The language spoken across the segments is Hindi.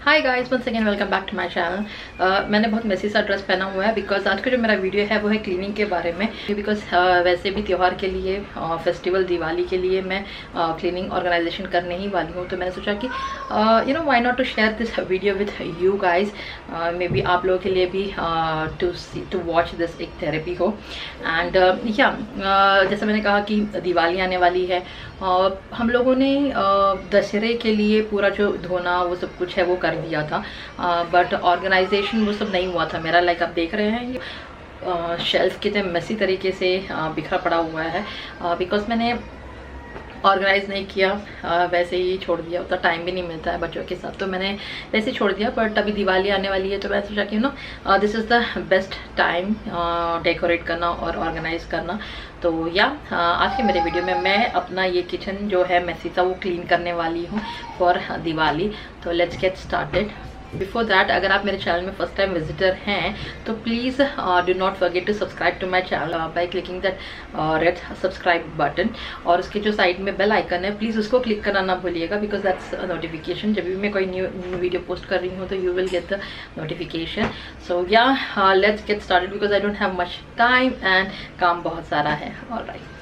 Hi guys, once again welcome back to my channel. मैंने बहुत मेसी सा ड्रेस पहना हुआ है बिकॉज आज का जो मेरा वीडियो है वो है क्लीनिंग के बारे में। बिकॉज वैसे भी त्यौहार के लिए, फेस्टिवल दिवाली के लिए मैं क्लीनिंग ऑर्गेनाइजेशन करने ही वाली हूँ। तो मैंने सोचा कि why not to share this video with you guys. Maybe आप लोगों के लिए भी टू वॉच दिस एक थेरेपी हो। एंड जैसा मैंने कहा कि दिवाली आने वाली है, हम लोगों ने दशहरे के लिए पूरा जो धोना वो सब कुछ है वो कर दिया था, बट ऑर्गेनाइजेशन वो सब नहीं हुआ था मेरा। लाइक आप देख रहे हैं ये शेल्फ कितने मेसी तरीके से बिखरा पड़ा हुआ है बिकॉज मैंने ऑर्गेनाइज नहीं किया, वैसे ही छोड़ दिया। उतना टाइम भी नहीं मिलता है बच्चों के साथ, तो मैंने वैसे ही छोड़ दिया। बट अभी दिवाली आने वाली है तो मैं सोचा कि this is the best time decorate करना और ऑर्गेनाइज करना। तो आज के मेरे वीडियो में मैं अपना ये किचन जो है मेसी सा वो क्लीन करने वाली हूँ फॉर दिवाली। तो let's get started. Before that, अगर आप मेरे चैनल में फर्स्ट टाइम विजिटर हैं तो please do not forget to subscribe to my channel by clicking that red subscribe button. और उसके जो साइड में बेल आइकन है प्लीज़ उसको क्लिक करना ना भूलिएगा बिकॉज दैट्स नोटिफिकेशन। जब भी मैं कोई न्यू वीडियो पोस्ट कर रही हूँ तो you will get the notification. So let's get started because I don't have much time and काम बहुत सारा है। ऑलराइट।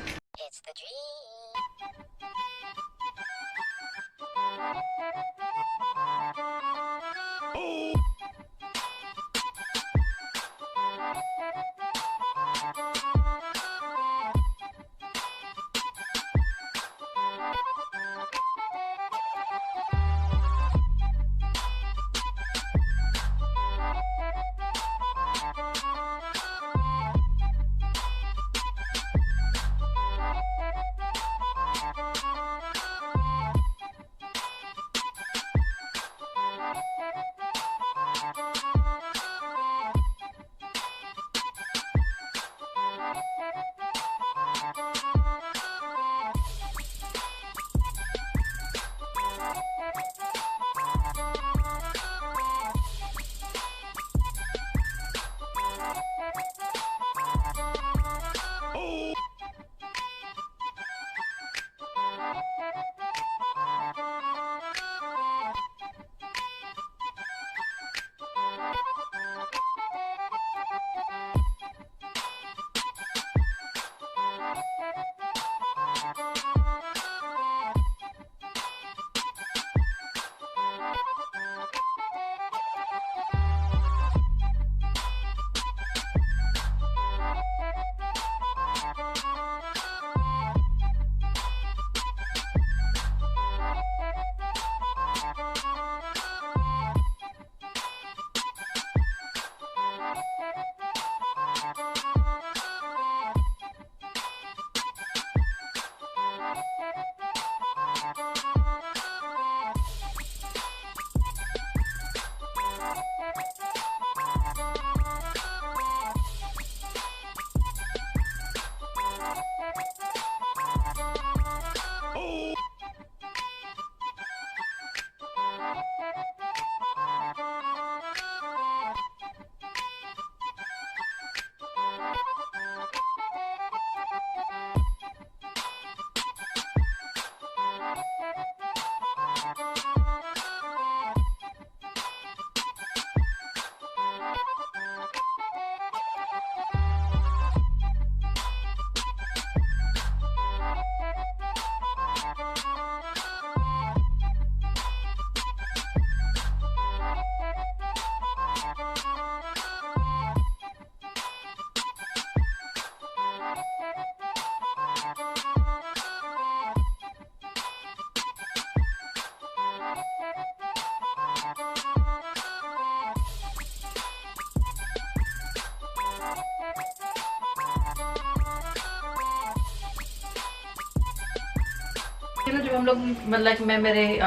जब हम लोग मतलब मैं मेरे जब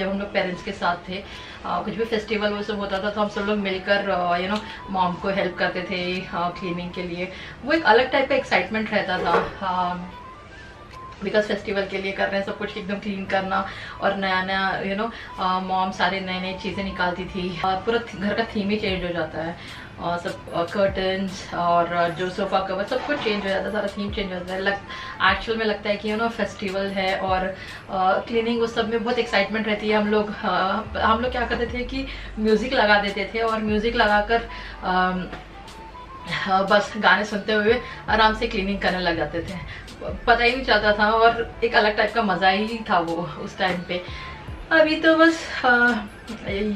हम लोग पेरेंट्स के साथ थे, कुछ भी फेस्टिवल वो सब होता था तो हम सब लोग मिलकर मॉम को हेल्प करते थे क्लीनिंग के लिए। वो एक अलग टाइप का एक्साइटमेंट रहता था। बिकॉज फेस्टिवल के लिए कर रहे हैं सब कुछ एकदम क्लीन करना और नया नया मॉम सारे नए नई चीज़ें निकालती थी। पूरा घर का थीम ही चेंज हो जाता है और सब कर्टन्स और जो सोफ़ा कवर सब कुछ चेंज हो जाता है, सारा थीम चेंज हो जाता है। एक्चुअल में लगता है कि फेस्टिवल है और क्लीनिंग उस सब में बहुत एक्साइटमेंट रहती है। हम लोग क्या करते थे कि म्यूज़िक लगा देते थे और म्यूज़िक लगाकर बस गाने सुनते हुए आराम से क्लीनिंग करने लग जाते थे, पता ही नहीं चलता था और एक अलग टाइप का मज़ा ही था वो उस टाइम पे। अभी तो बस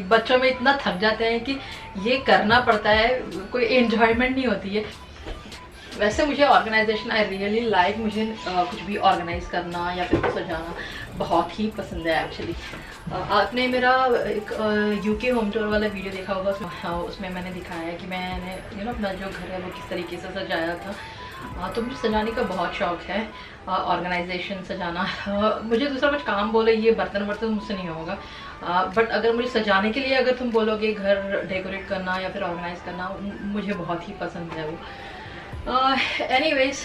बच्चों में इतना थक जाते हैं कि ये करना पड़ता है, कोई एंजॉयमेंट नहीं होती है। वैसे मुझे ऑर्गेनाइजेशन आई रियली लाइक, मुझे कुछ भी ऑर्गेनाइज करना या फिर कुछ सजाना बहुत ही पसंद है एक्चुअली। आपने मेरा एक यूके होम टूर वाला वीडियो देखा होगा, उसमें मैंने दिखाया है कि मैंने अपना जो घर है वो किस तरीके से सजाया था। तो मुझे सजाने का बहुत शौक है, ऑर्गेनाइजेशन सजाना। मुझे दूसरा कुछ काम बोले, ये बर्तन मुझसे नहीं होगा, बट अगर मुझे सजाने के लिए अगर तुम बोलोगे घर डेकोरेट करना या फिर ऑर्गेनाइज करना, मुझे बहुत ही पसंद है वो। एनीवेज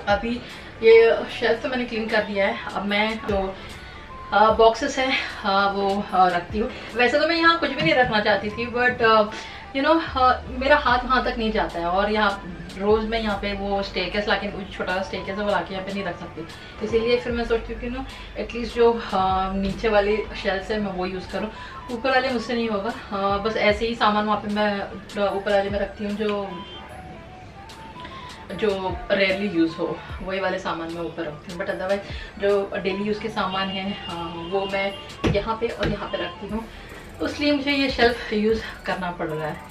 अभी ये शेल्फ तो मैंने क्लीन कर दिया है। अब मैं जो बॉक्सेस हैं वो रखती हूँ। वैसे तो मैं यहाँ कुछ भी नहीं रखना चाहती थी, बट मेरा हाथ वहाँ तक नहीं जाता है और यहाँ रोज़ मैं यहाँ पे वो स्टेकेस लाके, छोटा सा स्टेकेस है वो लाके यहाँ पे नहीं रख सकती, इसीलिए फिर मैं सोचती हूँ कि एटलीस्ट जो नीचे वाली शेल्फ है मैं वो यूज़ करूँ, ऊपर वाले मुझसे नहीं होगा। बस ऐसे ही सामान वहाँ पे मैं ऊपर वाले में रखती हूँ जो रेयरली यूज़ हो, वही वाले सामान मैं ऊपर रखती हूँ। बट अदरवाइज जो डेली यूज़ के सामान हैं वो मैं यहाँ पे और यहाँ पे रखती हूँ, इसलिए मुझे ये शेल्फ यूज़ करना पड़ रहा है।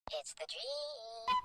It's the dream.